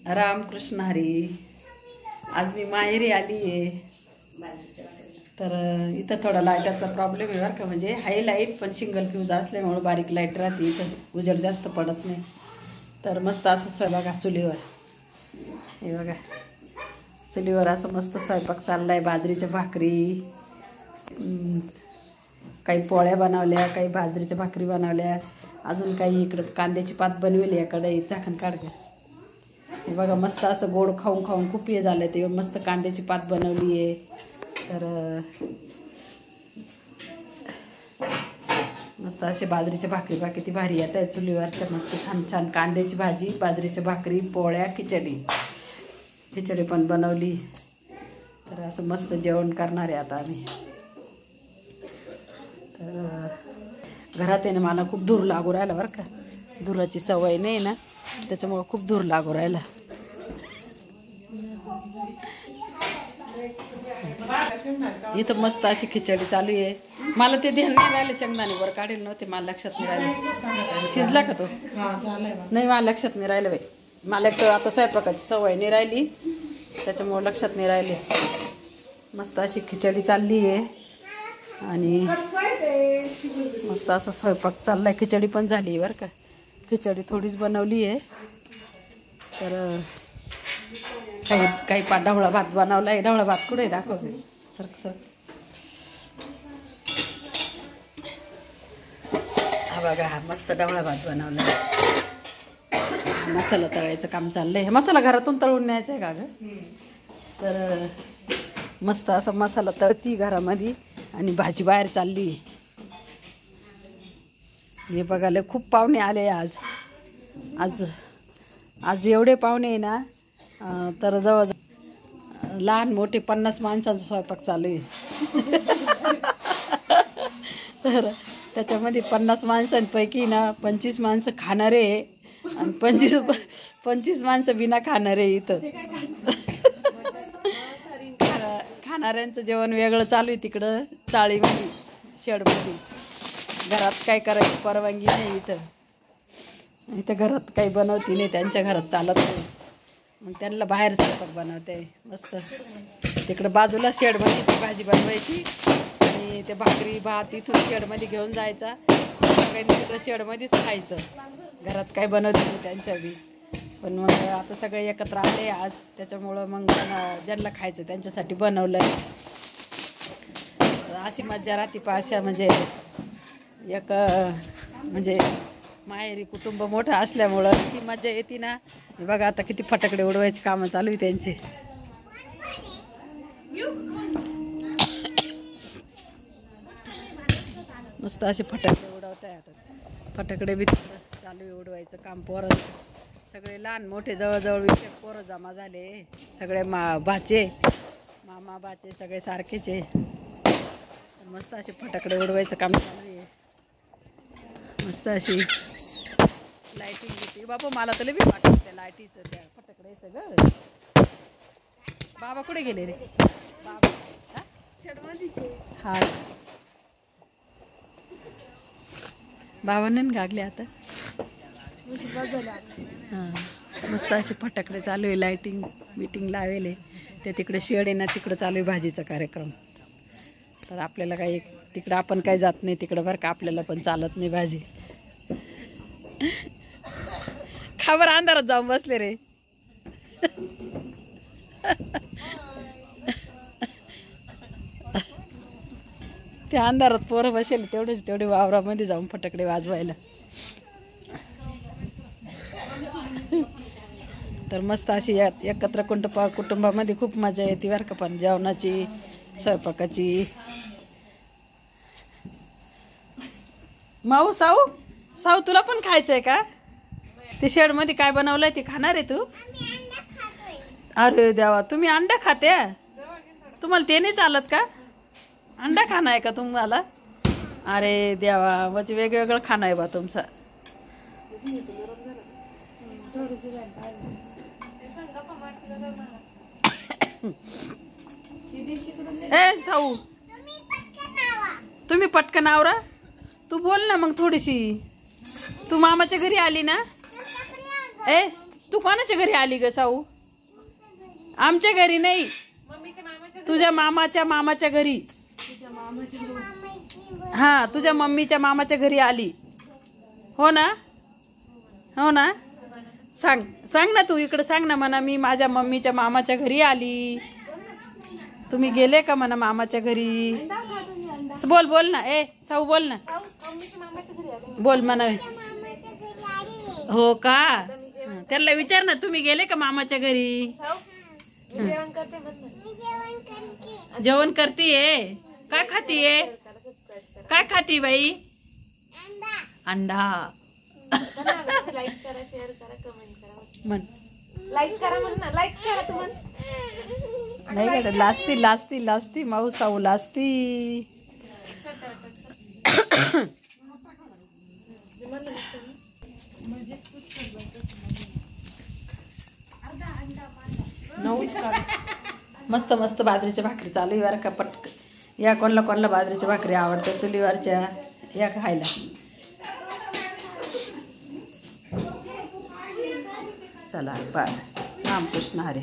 रामकृष्ण हरी. आज मी माहेरी आली आहे. तर इथं थोडा लाईटाचा प्रॉब्लेम आहे बरं का. म्हणजे हाय लाईट पण सिंगल फ्यूज असल्यामुळे बारीक लाईट राहते. इथं उजेड जास्त पडत नाही. तर मस्त असं स्वयंपाक चुलीवर, हे बघा चुलीवर असं मस्त स्वयंपाक चाललाय. बाजरीच्या भाकरी, काही पोळ्या बनवल्या, काही बाजरीच्या भाकरी बनवल्या, अजून काही इकडं कांद्याची पात बनवली आहे. कढईत झाकण काढ गं. हे बघा मस्त असं गोड खाऊन खाऊन खूप हे झालं. ते मस्त कांद्याची पात बनवली आहे. तर मस्त असे बाजरीच्या भाकरी बघा किती भारी येत आहे चुलीवरच्या. मस्त छान छान कांद्याची भाजी, बाजरीच्या भाकरी, पोळ्या, खिचडी पण बनवली. तर असं मस्त जेवण करणार आहे आता आम्ही. तर घरात आहे ना मला खूप धूर लागू राहिला बरं का. धुराची सवय नाही ना, त्याच्यामुळं खूप धूर लागू राहिला. इथं मस्त अशी खिचडी चालू आहे. मला ते ध्यान नाही राहिले, शेंगदाणे वर काढेल नव्हते, मला लक्षात नाही राहिले. शिजला का तो? नाही, मला लक्षात नाही राहिलं बाई. मला एक आता स्वयंपाकाची सवय नाही राहिली, त्याच्यामुळं लक्षात नाही राहिले. मस्त अशी खिचडी चालली आहे आणि मस्त असा स्वयंपाक चाललाय. खिचडी पण झाली आहे बरं का. खिचडी थोडीच बनवली आहे. तर काही ढवळा भात बनवला आहे. ढवळा भात कुठे दाखव सर. हा बघा, हा मस्त ढवळा भात बनवला. मसाला तळायचं काम चाललंय. मसाला घरातून तळून न्यायचा आहे का गं? तर मस्त असा मसाला तळती घरामध्ये आणि भाजी बाहेर चालली. हे बघायला खूप पाहुणे आले आज. आज एवढे पाहुणे आहे ना, तर जवळजवळ लहान मोठे 50 माणसांचा स्वयंपाक चालू आहे. तर त्याच्यामध्ये 50 माणसांपैकी ना 25 माणसं खाणारे आणि 25 माणसं बिना खाणारे. इथं खाणाऱ्यांचं जेवण वेगळं चालू आहे तिकडं चाळीमध्ये, शेडमध्ये. घरात काय करायची परवानगी नाही. इथं घरात काही बनवती नाही, त्यांच्या घरात चालत नाही. मग त्यांना बाहेर स्वयंपाक बनवते मस्त. तिकडं बाजूला शेडमध्ये ती भाजी बनवायची आणि ते भाकरी भात इथून शेडमध्ये घेऊन जायचा. सगळ्यांनी तिकडं शेडमध्येच खायचं. घरात काय बनवते नाही त्यांच्या बी. पण मग आता सगळे एकत्र आले आज, त्याच्यामुळं मग ज्यांना खायचं त्यांच्यासाठी बनवलं आहे. अशी मज्जा राहते पाशा. म्हणजे एक म्हणजे माहेरी कुटुंब मोठं असल्यामुळं अशी मज्जा येते ना. बघा आता किती फटाकडे उडवायची कामं चालू आहे त्यांची. मस्त असे फटाकडे उडवत आहे. आता फटाकडे बी चालू आहे उडवायचं काम. पोरं सगळे लहान मोठे जवळजवळ 20 पोरं जमा झाले. सगळे भाचे, मामा भाचे सगळे सारखेचे. मस्त असे फटाकडे उडवायचं काम चालू आहे. मस्त अशी लाईटिंग येते. बाबा मला तर लई बी वाटतं त्या लाईटीचं, त्या फटाकड्याचं ग. बाबा कुठे गेले रे? बाबा हा, बाबांना गागले आता. हां, मस्त असे फटाकडे चालू आहे. लाईटिंग मीटिंग लावेले. ते तिकडे शेड आहे ना, तिकडं चालू आहे भाजीचा कार्यक्रम. तर आपल्याला काही तिकडं आपण काही जात नाही तिकडं बरं का. आपल्याला पण चालत नाही भाजी. खबर अंधारात जाऊन बसले रे. त्या अंधारात पोरं बसेल तेवढे वावरामध्ये जाऊन फटाकडे वाजवायला. तर मस्त अशी एकत्र कुटुंबामध्ये खूप मजा येते बरं का. पण जेवणाची, स्वयंपाकाची. माऊ साऊ तुला पण खायचंय का? ते शेडमध्ये काय बनवलंय ते खाणार आहे तू? अरे देवा, तुम्ही अंडा खाते? तुम्हाला ते नाही चालत का? अंडा खाणं आहे का तुम्हाला? अरे देवा, म्हणजे वेगवेगळं खाणं आहे बा तुमचं. ए साऊ, तुम्ही पटकन आवरा. तू बोल ना मग थोडीशी. तू मामाच्या घरी आली ना? ए तू कोणाच्या घरी आली ग साऊ? आमच्या घरी नाही, तुझ्या मामाच्या घरी. हा, तुझ्या मम्मीच्या मामाच्या घरी आली. हो ना, हो ना. सांग ना तू, इकडे सांग ना म्हणा, मी माझ्या मम्मीच्या मामाच्या घरी आली. तुम्ही गेले का म्हणा मामाच्या घरी? बोल ना, ए साऊ बोल ना, बोल म्हणा. हो का? त्याला विचार ना, तुम्ही गेले का मामाच्या घरी? जेवण करतीये? काय खातीये? काय खाती बाई? अंडा. लाईक करा, शेअर करा, कमेंट करा. म्हण. लाईक करा म्हण ना, लाईक करा तू म्हण. नाही का, लाजती माऊ साऊ लाजती. मस्त बाजरीच्या भाकरी चालू आहे बरं का. पटक या, कोणाला बाजरीच्या भाकरी आवडतात चुलीवरच्या, या खायला. चला बाय. रामकृष्ण हरे.